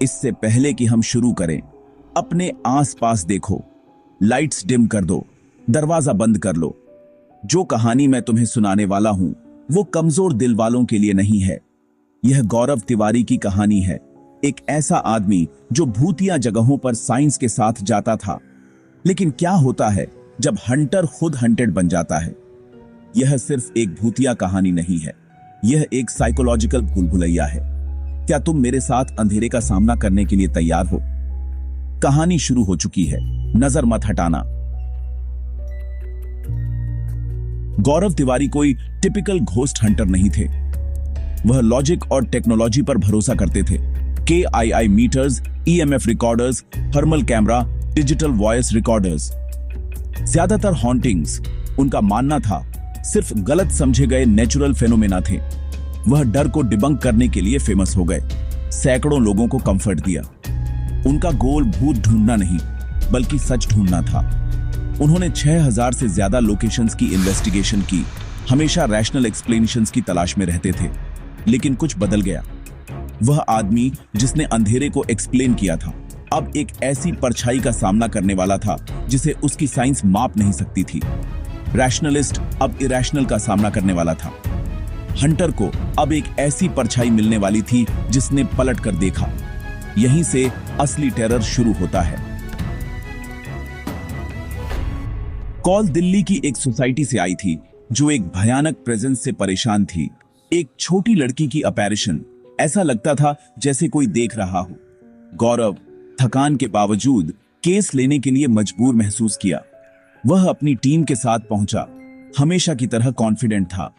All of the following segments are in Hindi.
इससे पहले कि हम शुरू करें, अपने आसपास देखो, लाइट्स डिम कर दो, दरवाजा बंद कर लो। जो कहानी मैं तुम्हें सुनाने वाला हूं वो कमजोर दिल वालों के लिए नहीं है। यह गौरव तिवारी की कहानी है, एक ऐसा आदमी जो भूतिया जगहों पर साइंस के साथ जाता था। लेकिन क्या होता है जब हंटर खुद हंटेड बन जाता है? यह सिर्फ एक भूतिया कहानी नहीं है, यह एक साइकोलॉजिकल भूल-भुलैया है। क्या तुम मेरे साथ अंधेरे का सामना करने के लिए तैयार हो? कहानी शुरू हो चुकी है, नजर मत हटाना। गौरव तिवारी कोई टिपिकल घोस्ट हंटर नहीं थे। वह लॉजिक और टेक्नोलॉजी पर भरोसा करते थे। KII meters, EMF recorders, thermal camera, digital voice recorders. ज्यादातर हॉन्टिंग्स, उनका मानना था, सिर्फ गलत समझे गए नेचुरल फेनोमेना थे। वह डर को डिबंक करने के लिए फेमस हो गए, सैकड़ों लोगों को कंफर्ट दिया। उनका गोल भूत ढूंढना नहीं, बल्कि सच ढूंढना था। उन्होंने 6000 से ज्यादा लोकेशंस की इन्वेस्टिगेशन की, हमेशा रैशनल एक्सप्लेनेशंस की तलाश में रहते थे। लेकिन कुछ बदल गया। वह आदमी जिसने अंधेरे को एक्सप्लेन किया था, अब एक ऐसी परछाई का सामना करने वाला था जिसे उसकी साइंस माप नहीं सकती थी। रैशनलिस्ट अब इरैशनल का सामना करने वाला था। हंटर को अब एक ऐसी परछाई मिलने वाली थी जिसने पलट कर देखा। यहीं से असली टेरर शुरू होता है। कॉल दिल्ली की एक सोसाइटी से आई थी जो एक भयानक प्रेजेंस से परेशान थी। एक छोटी लड़की की अपैरिशन, ऐसा लगता था जैसे कोई देख रहा हो। गौरव थकान के बावजूद केस लेने के लिए मजबूर महसूस किया। वह अपनी टीम के साथ पहुंचा, हमेशा की तरह कॉन्फिडेंट था।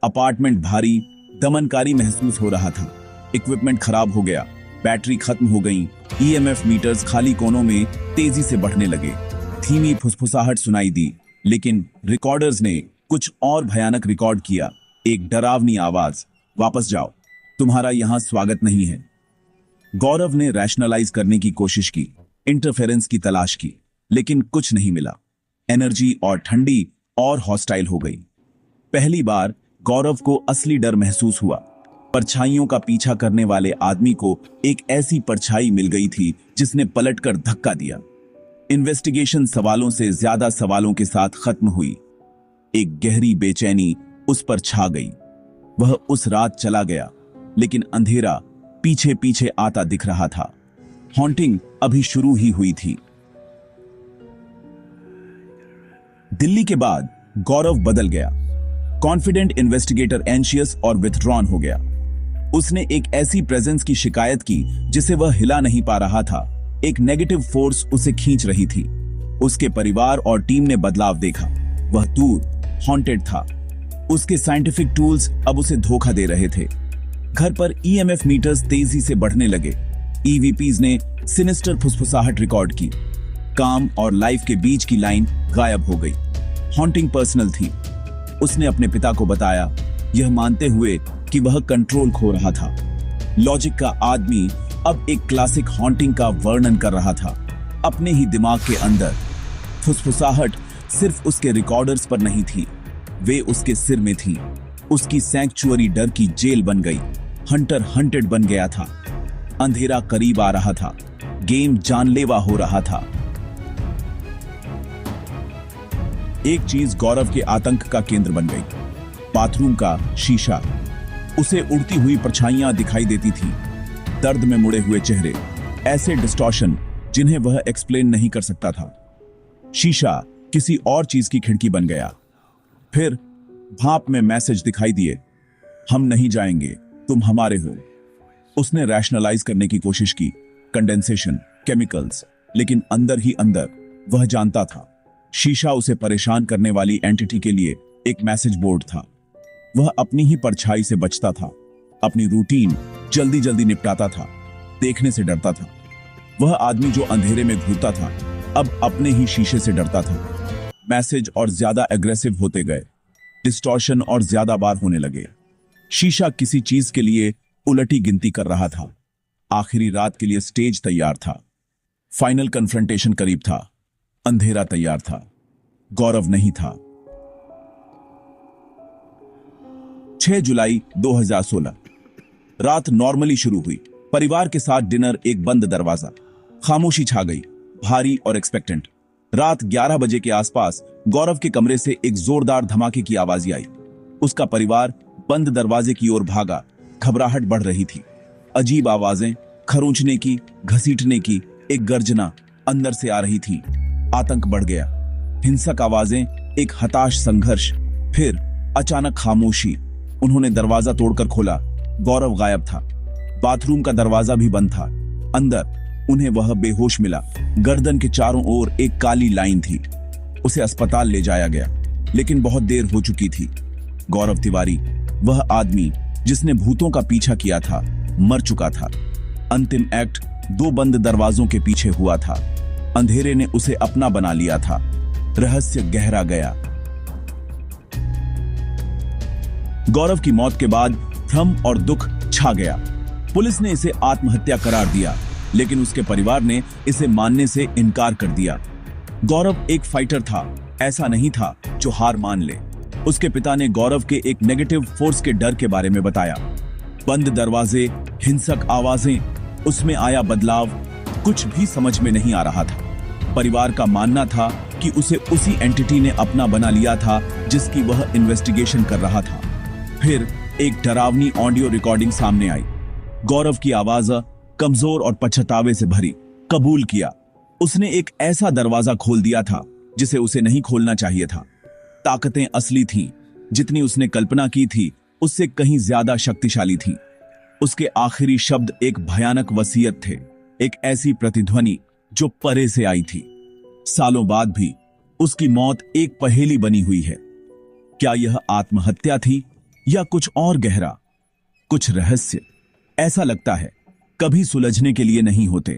अपार्टमेंट भारी, दमनकारी महसूस हो रहा था। इक्विपमेंट खराब हो गया, बैटरी खत्म हो गई, EMF मीटर्स खाली कोनों में तेजी से बढ़ने लगे। धीमी फुसफुसाहट सुनाई दी, लेकिन रिकॉर्डर्स ने कुछ और भयानक रिकॉर्ड किया। एक डरावनी आवाज, वापस जाओ, तुम्हारा यहां स्वागत नहीं है। गौरव ने रैशनलाइज करने की कोशिश की, इंटरफेरेंस की तलाश की, लेकिन कुछ नहीं मिला। एनर्जी और ठंडी और हॉस्टाइल हो गई। पहली बार गौरव को असली डर महसूस हुआ। परछाइयों का पीछा करने वाले आदमी को एक ऐसी परछाई मिल गई थी जिसने पलटकर धक्का दिया। इन्वेस्टिगेशन सवालों से ज्यादा सवालों के साथ खत्म हुई। एक गहरी बेचैनी उस पर छा गई। वह उस रात चला गया, लेकिन अंधेरा पीछे पीछे आता दिख रहा था। हॉन्टिंग अभी शुरू ही हुई थी। दिल्ली के बाद गौरव बदल गया। कॉन्फिडेंट इन्वेस्टिगेटर एंशियस और विथड्रॉन हो गया। उसने एक ऐसी प्रेजेंस की शिकायत की जिसे वह हिला नहीं पा रहा था। एक नेगेटिव फोर्स उसे खींच रही थी। उसके परिवार और टीम ने बदलाव देखा। वह दूर, हॉन्टेड था। उसके साइंटिफिक टूल्स अब उसे धोखा दे रहे थे। घर पर EMF मीटर्स तेजी से बढ़ने लगे। EVPs ने सिनिस्टर फुसफुसाहट रिकॉर्ड की। काम और लाइफ के बीच की लाइन गायब हो गई। हॉन्टिंग पर्सनल थी। उसने अपने पिता को बताया, यह मानते हुए कि वह कंट्रोल खो रहा था। लॉजिक का आदमी अब एक क्लासिक हॉन्टिंग का वर्णन कर रहा था, अपने ही दिमाग के अंदर। फुसफुसाहट सिर्फ उसके रिकॉर्डर्स पर नहीं थी, वे उसके सिर में थी। उसकी सैंक्चुअरी डर की जेल बन गई। हंटर हंटेड बन गया था। अंधेरा करीब आ रहा था। गेम जानलेवा हो रहा था। एक चीज गौरव के आतंक का केंद्र बन गई। बाथरूम का शीशा। उसे उड़ती हुई परछाइयां दिखाई देती थी, दर्द में मुड़े हुए चेहरे, ऐसे डिस्टॉर्शन जिन्हें वह एक्सप्लेन नहीं कर सकता था। शीशा किसी और चीज की खिड़की बन गया। फिर भाप में मैसेज दिखाई दिए, हम नहीं जाएंगे, तुम हमारे हो। उसने रैशनलाइज करने की कोशिश की, कंडेंसेशन, केमिकल्स, लेकिन अंदर ही अंदर वह जानता था शीशा उसे परेशान करने वाली एंटिटी के लिए एक मैसेज बोर्ड था। वह अपनी ही परछाई से बचता था, अपनी रूटीन जल्दी जल्दी निपटाता था, देखने से डरता था। वह आदमी जो अंधेरे में घूरता था अब अपने ही शीशे से डरता था। मैसेज और ज्यादा एग्रेसिव होते गए, डिस्टॉर्शन और ज्यादा बार होने लगे। शीशा किसी चीज के लिए उलटी गिनती कर रहा था। आखिरी रात के लिए स्टेज तैयार था। फाइनल कन्फ्रंटेशन करीब था। अंधेरा तैयार था, गौरव नहीं था। 6 जुलाई 2016 रात नॉर्मली शुरू हुई। परिवार के साथ डिनर, एक बंद दरवाजा। खामोशी छा गई, भारी और एक्सपेक्टेंट। रात 11 बजे के आसपास गौरव के कमरे से एक जोरदार धमाके की आवाज आई। उसका परिवार बंद दरवाजे की ओर भागा। घबराहट बढ़ रही थी। अजीब आवाजें, खरोंचने की, घसीटने की, एक गर्जना अंदर से आ रही थी। आतंक बढ़ गया। हिंसक आवाजें, एक हताश संघर्ष, फिर अचानक खामोशी। उन्होंने दरवाजा तोड़कर खोला। गौरव गायब था। बाथरूम का दरवाजा भी बंद था। अंदर उन्हें वह बेहोश मिला। गर्दन के चारों ओर एक काली लाइन थी। उसे अस्पताल ले जाया गया, लेकिन बहुत देर हो चुकी थी। गौरव तिवारी, वह आदमी जिसने भूतों का पीछा किया था, मर चुका था। अंतिम एक्ट 2 बंद दरवाजों के पीछे हुआ था। अंधेरे ने उसे अपना बना लिया था। रहस्य गहरा गया। गौरव की मौत के बाद भ्रम और दुख छा गया। पुलिस ने इसे आत्महत्या करार दिया, लेकिन उसके परिवार ने इसे मानने से इनकार कर दिया। गौरव एक फाइटर था, ऐसा नहीं था जो हार मान ले। उसके पिता ने गौरव के एक नेगेटिव फोर्स के डर के बारे में बताया। बंद दरवाजे, हिंसक आवाजें, उसमें आया बदलाव, कुछ भी समझ में नहीं आ रहा था। परिवार का मानना था कि उसे उसी एंटिटी ने अपना बना लिया था जिसकी वह इन्वेस्टिगेशन कर रहा था। फिर एक डरावनी ऑडियो रिकॉर्डिंग सामने आई। गौरव की आवाज कमजोर और पछतावे से भरी। कबूल किया, उसने एक ऐसा दरवाजा खोल दिया था जिसे उसे नहीं खोलना चाहिए था। ताकतें असली थीं, जितनी उसने कल्पना की थी उससे कहीं ज्यादा शक्तिशाली थीं। उसके आखिरी शब्द एक भयानक वसीयत थे, एक ऐसी प्रतिध्वनि जो परे से आई थी। सालों बाद भी उसकी मौत एक पहेली बनी हुई है। क्या यह आत्महत्या थी या कुछ और गहरा, कुछ रहस्य? ऐसा लगता है कभी सुलझने के लिए नहीं होते।